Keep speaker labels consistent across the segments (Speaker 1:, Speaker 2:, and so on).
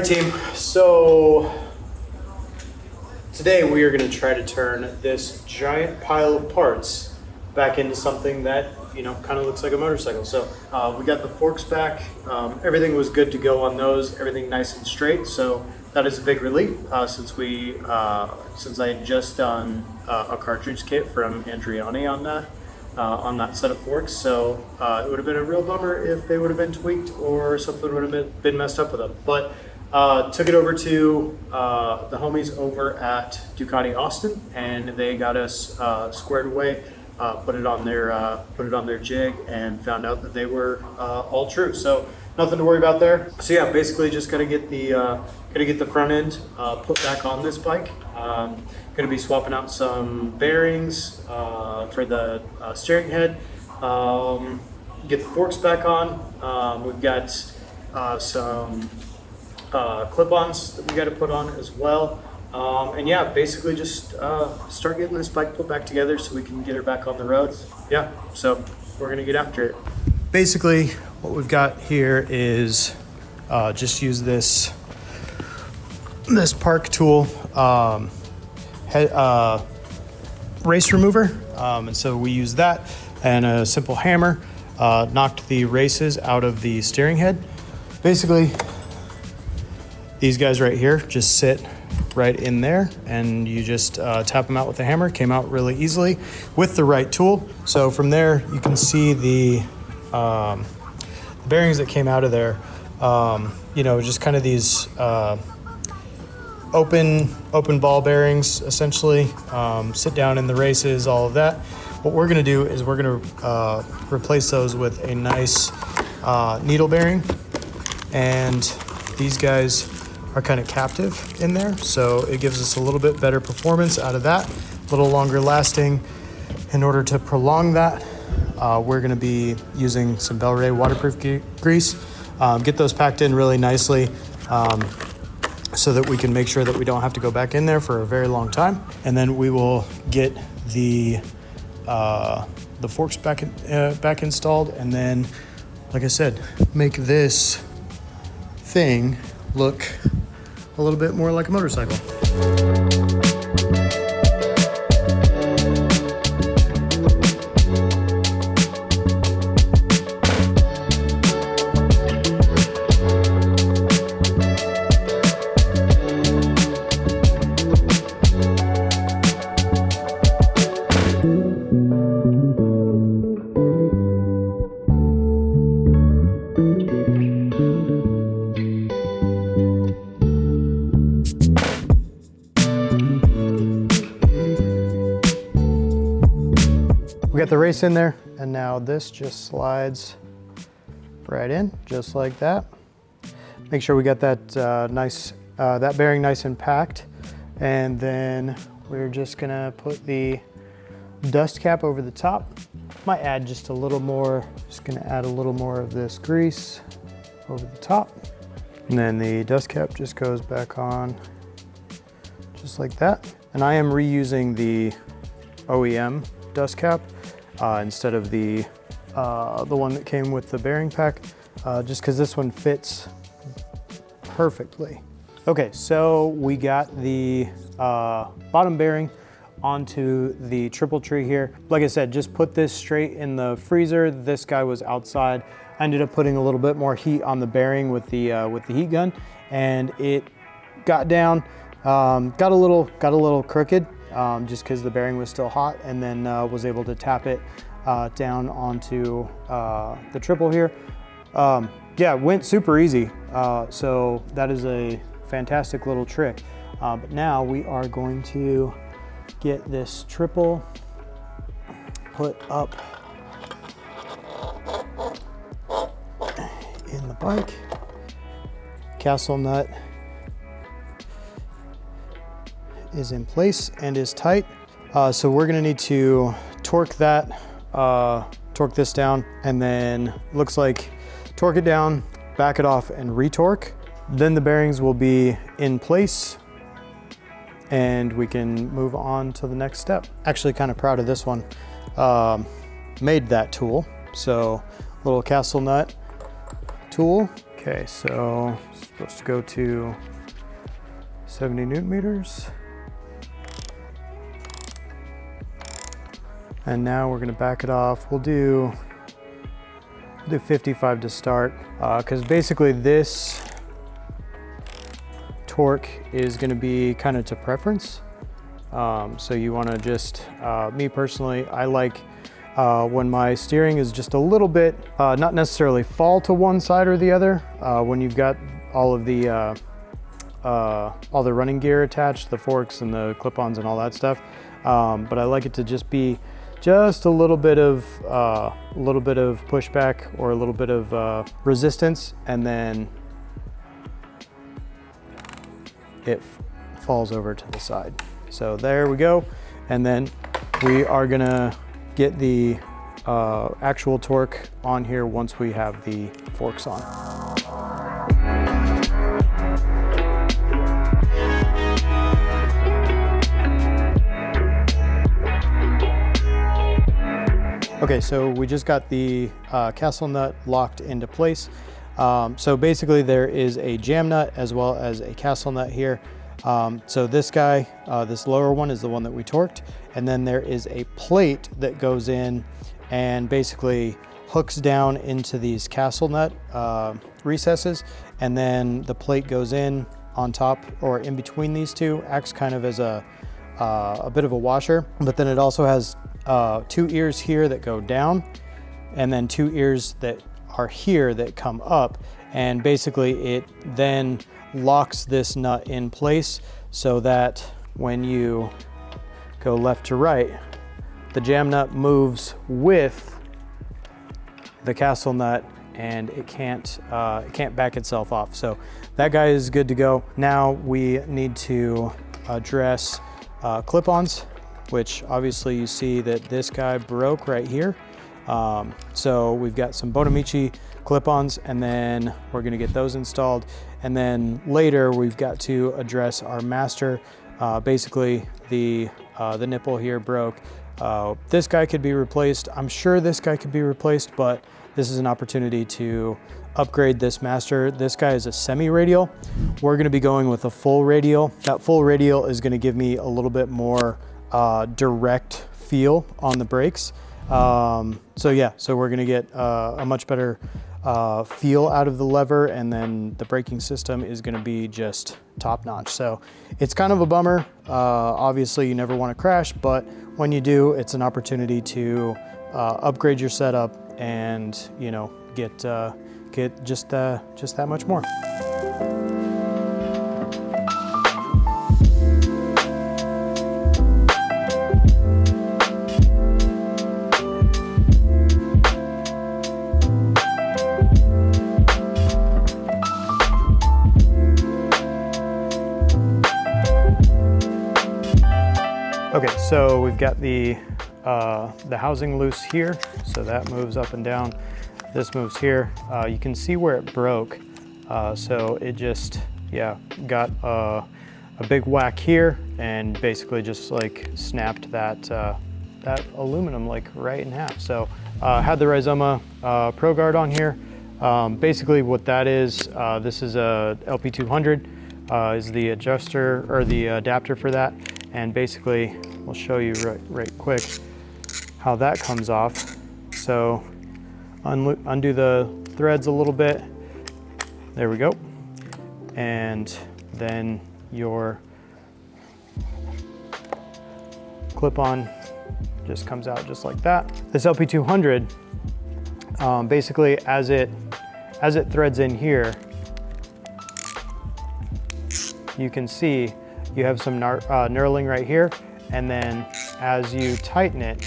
Speaker 1: team, so today we are going to try to turn this giant pile of parts back into something that, you know, kind of looks like a motorcycle. So we got the forks back, everything was good to go on those, everything nice and straight, so that is a big relief since I had just done a cartridge kit from Andriani on that set of forks. So it would have been a real bummer if they would have been tweaked or something would have been messed up with them. But took it over to the homies over at Ducati Austin, and they got us squared away, put it on their jig, and found out that they were all true. So nothing to worry about there. So yeah, basically just gotta get the front end put back on this bike. Gonna be swapping out some bearings for the steering head. Get the forks back on. We've got some clip-ons that we got to put on as well. And yeah, basically just start getting this bike put back together so we can get her back on the road. Yeah, so we're gonna get after it. Basically, what we've got here is just use this park tool, race remover, and so we use that and a simple hammer, knocked the races out of the steering head. Basically, these guys right here just sit right in there, and you just tap them out with a hammer. Came out really easily with the right tool. So from there, you can see the bearings that came out of there. You know, just kind of these open ball bearings, essentially. Sit down in the races, all of that. What we're gonna do is we're gonna replace those with a nice needle bearing, and these guys are kind of captive in there, so it gives us a little bit better performance out of that, a little longer lasting. In order to prolong that, we're going to be using some Bel-Ray waterproof grease. Get those packed in really nicely so that we can make sure that we don't have to go back in there for a very long time. And then we will get the forks back installed, and then, like I said, make this thing look a little bit more like a motorcycle. We got the race in there, and now this just slides right in, just like that. Make sure we got that that bearing nice and packed, and then we're just gonna put the dust cap over the top. Might add just a little more. Just gonna add a little more of this grease over the top, and then the dust cap just goes back on, just like that. And I am reusing the OEM dust cap instead of the one that came with the bearing pack, just because this one fits perfectly. Okay, so we got the bottom bearing onto the triple tree here. Like I said, just put this straight in the freezer. This guy was outside. I ended up putting a little bit more heat on the bearing with the heat gun, and it got down, got a little crooked. Just because the bearing was still hot, and then was able to tap it down onto the triple here. Yeah, it went super easy. So that is a fantastic little trick. But now we are going to get this triple put up in the bike. Castle nut is in place and is tight. So we're gonna need to torque this down, and then looks like torque it down, back it off, and retorque. Then the bearings will be in place, and we can move on to the next step. Actually kind of proud of this one. Made that tool. So little castle nut tool, Okay, so it's supposed to go to 70 Newton meters. And now we're gonna back it off. We'll do 55 to start, because basically this torque is gonna be kind of to preference. So you wanna just, me personally, I like when my steering is just a little bit, not necessarily fall to one side or the other, when you've got all of the running gear attached, the forks and the clip-ons and all that stuff. But I like it to just be just a little bit of pushback or a little bit of resistance, and then it falls over to the side. So there we go. And then we are gonna get the actual torque on here once we have the forks on. Okay, so we just got the castle nut locked into place. So basically there is a jam nut as well as a castle nut here. So this guy, this lower one is the one that we torqued. And then there is a plate that goes in and basically hooks down into these castle nut recesses. And then the plate goes in on top or in between these two, acts kind of as a bit of a washer. But then it also has 2 ears here that go down, and then 2 ears that are here that come up. And basically it then locks this nut in place so that when you go left to right, the jam nut moves with the castle nut and it can't back itself off. So that guy is good to go. Now we need to address clip-ons, which obviously you see that this guy broke right here. So we've got some Bonamici clip-ons, and then we're gonna get those installed. And then later we've got to address our master. Basically the nipple here broke. This guy could be replaced. I'm sure this guy could be replaced, but this is an opportunity to upgrade this master. This guy is a semi-radial. We're gonna be going with a full radial. That full radial is gonna give me a little bit more direct feel on the brakes. So yeah, so we're gonna get a much better feel out of the lever, and then the braking system is gonna be just top notch. So it's kind of a bummer. Obviously you never wanna crash, but when you do, it's an opportunity to upgrade your setup and, you know, get just that much more. Okay, so we've got the housing loose here, so that moves up and down. This moves here. You can see where it broke. So it just, yeah, got a big whack here and basically just like snapped that aluminum like right in half. So had the Rizoma Pro Guard on here. Basically what that is, this is a LP200 is the adjuster or the adapter for that. And basically we'll show you right quick how that comes off. So undo the threads a little bit. There we go. And then your clip-on just comes out just like that. This LP200, basically as it threads in here, you can see you have some knurling right here, and then as you tighten it,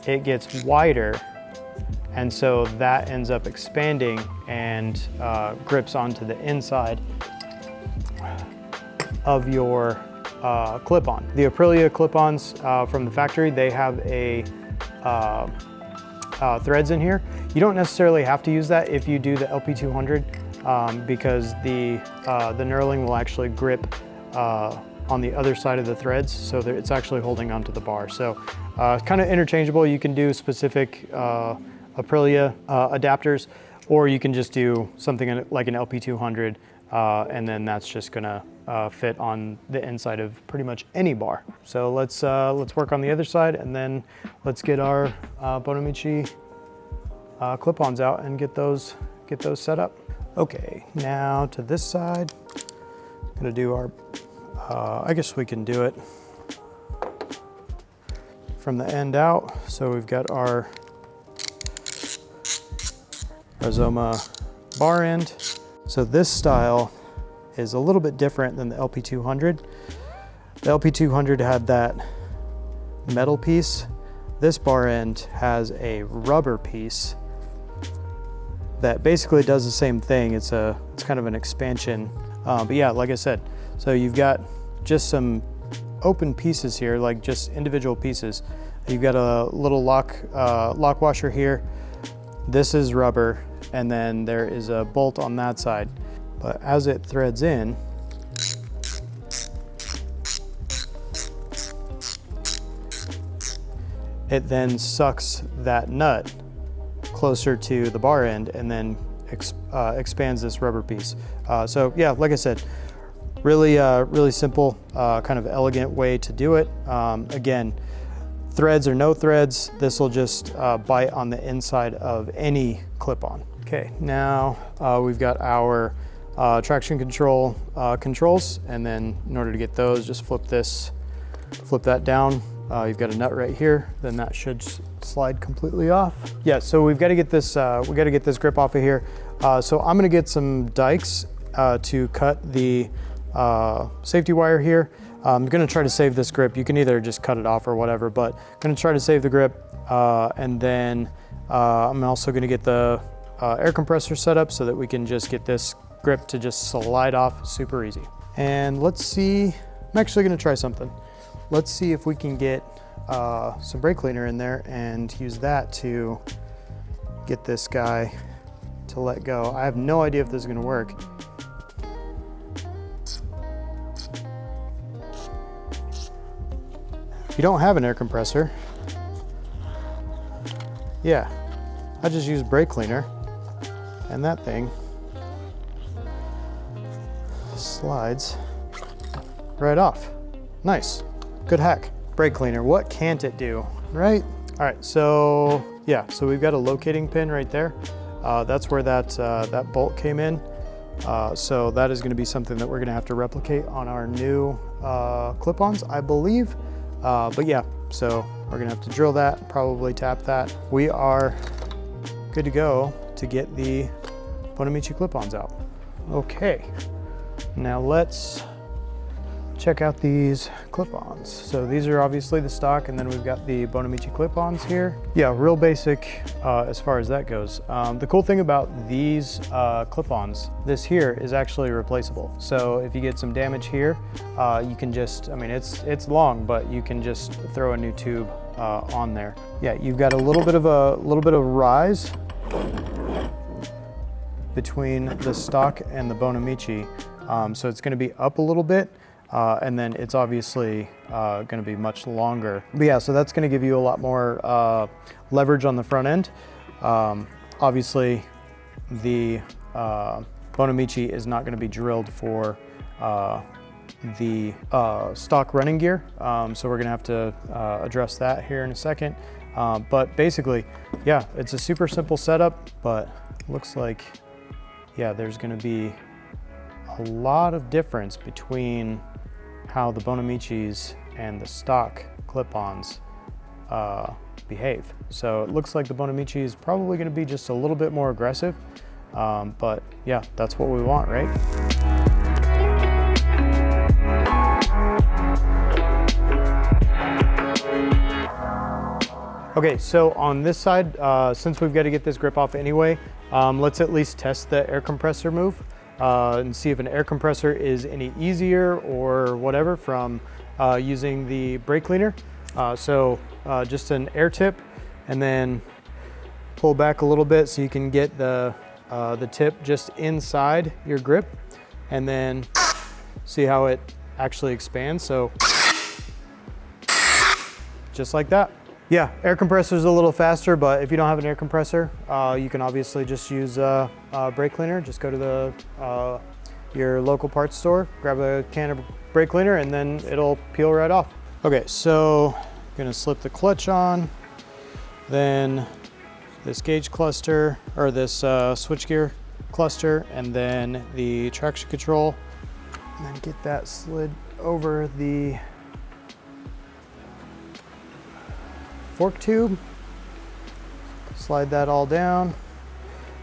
Speaker 1: it gets wider, and so that ends up expanding and grips onto the inside of your clip-on. The Aprilia clip-ons from the factory, they have a threads in here. You don't necessarily have to use that if you do the LP200 because the knurling will actually grip on the other side of the threads, so that it's actually holding onto the bar. So kind of interchangeable. You can do specific Aprilia adapters, or you can just do something like an LP200, and then that's just gonna fit on the inside of pretty much any bar. So let's work on the other side, and then let's get our Bonamici clip-ons out and get those set up. Okay, now to this side, I'm gonna do our, I guess we can do it from the end out. So we've got our Zoma bar end. So this style is a little bit different than the LP200. The LP200 had that metal piece. This bar end has a rubber piece that basically does the same thing. It's kind of an expansion. But yeah, like I said, so you've got just some open pieces here, like just individual pieces. You've got a little lock washer here. This is rubber, and then there is a bolt on that side. But as it threads in, it then sucks that nut closer to the bar end and then expands this rubber piece. So yeah, like I said, really simple, kind of elegant way to do it. Again, threads or no threads, this will just bite on the inside of any clip-on. Okay, now we've got our traction control controls, and then in order to get those, just flip that down. You've got a nut right here, then that should slide completely off. Yeah, so we've got to get this grip off of here. So I'm gonna get some dikes to cut the safety wire here. I'm gonna try to save this grip. You can either just cut it off or whatever, but I'm gonna try to save the grip. And then I'm also gonna get the air compressor set up so that we can just get this grip to just slide off super easy. And let's see, I'm actually gonna try something. Let's see if we can get some brake cleaner in there and use that to get this guy to let go. I have no idea if this is gonna work. If you don't have an air compressor, yeah, I just use brake cleaner and that thing slides right off. Nice, good hack. Brake cleaner, what can't it do, right? All right, so yeah, so we've got a locating pin right there. That's where that bolt came in. So that is gonna be something that we're gonna have to replicate on our new clip-ons, I believe. But yeah, so we're gonna have to drill that, probably tap that. We are good to go to get the Bonamici clip-ons out. Okay, now let's check out these clip-ons. So these are obviously the stock, and then we've got the Bonamici clip-ons here. Yeah, real basic as far as that goes. The cool thing about these clip-ons, this here is actually replaceable. So if you get some damage here, you can just, I mean, it's long, but you can just throw a new tube on there. Yeah, you've got a little bit of rise between the stock and the Bonamici. So it's gonna be up a little bit. And then it's obviously going to be much longer. But yeah, so that's going to give you a lot more leverage on the front end. Obviously, the Bonamici is not going to be drilled for the stock running gear. So we're going to have to address that here in a second. But basically, yeah, it's a super simple setup, but looks like, yeah, there's going to be a lot of difference between how the Bonamicis and the stock clip-ons behave. So it looks like the Bonamici is probably going to be just a little bit more aggressive, but yeah, that's what we want, right? Okay, so on this side, since we've got to get this grip off anyway, let's at least test the air compressor move. And see if an air compressor is any easier or whatever from using the brake cleaner. So just an air tip, and then pull back a little bit so you can get the tip just inside your grip, and then see how it actually expands. So just like that. Yeah, air compressor is a little faster, but if you don't have an air compressor, you can obviously just use brake cleaner. Just go to your local parts store, grab a can of brake cleaner, and then it'll peel right off. Okay, so I'm gonna slip the clutch on, then this gauge cluster, or this switchgear cluster, and then the traction control, and then get that slid over the fork tube. Slide that all down.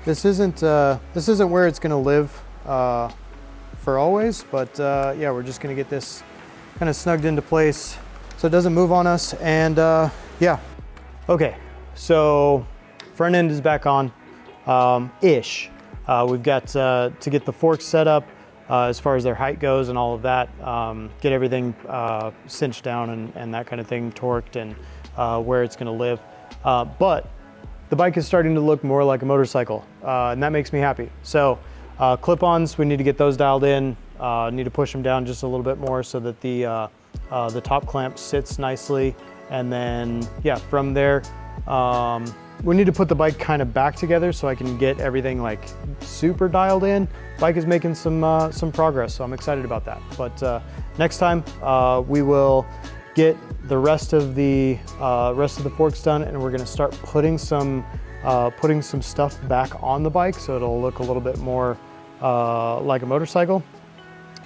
Speaker 1: This isn't where it's gonna live for always, but yeah, we're just gonna get this kind of snugged into place so it doesn't move on us. And yeah, okay, so front end is back on, ish. We've got to get the forks set up as far as their height goes and all of that, get everything cinched down and that kind of thing, torqued, and where it's gonna live. But the bike is starting to look more like a motorcycle, and that makes me happy. So clip-ons, we need to get those dialed in, need to push them down just a little bit more so that the top clamp sits nicely. And then, yeah, from there, we need to put the bike kind of back together so I can get everything like super dialed in. Bike is making some progress, so I'm excited about that. But next time we will get the rest of the forks done, and we're gonna start putting some stuff back on the bike so it'll look a little bit more like a motorcycle.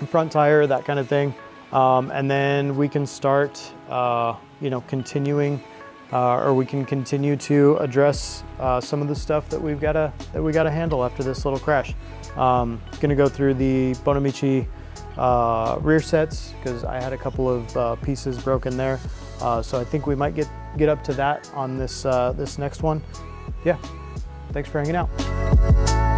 Speaker 1: Front tire, that kind of thing. And then we can start, you know, continuing, or we can continue to address some of the stuff that we gotta handle after this little crash. Gonna go through the Bonamici rear sets because I had a couple of pieces broken there, so I think we might get up to that on this this next one. Yeah, thanks for hanging out.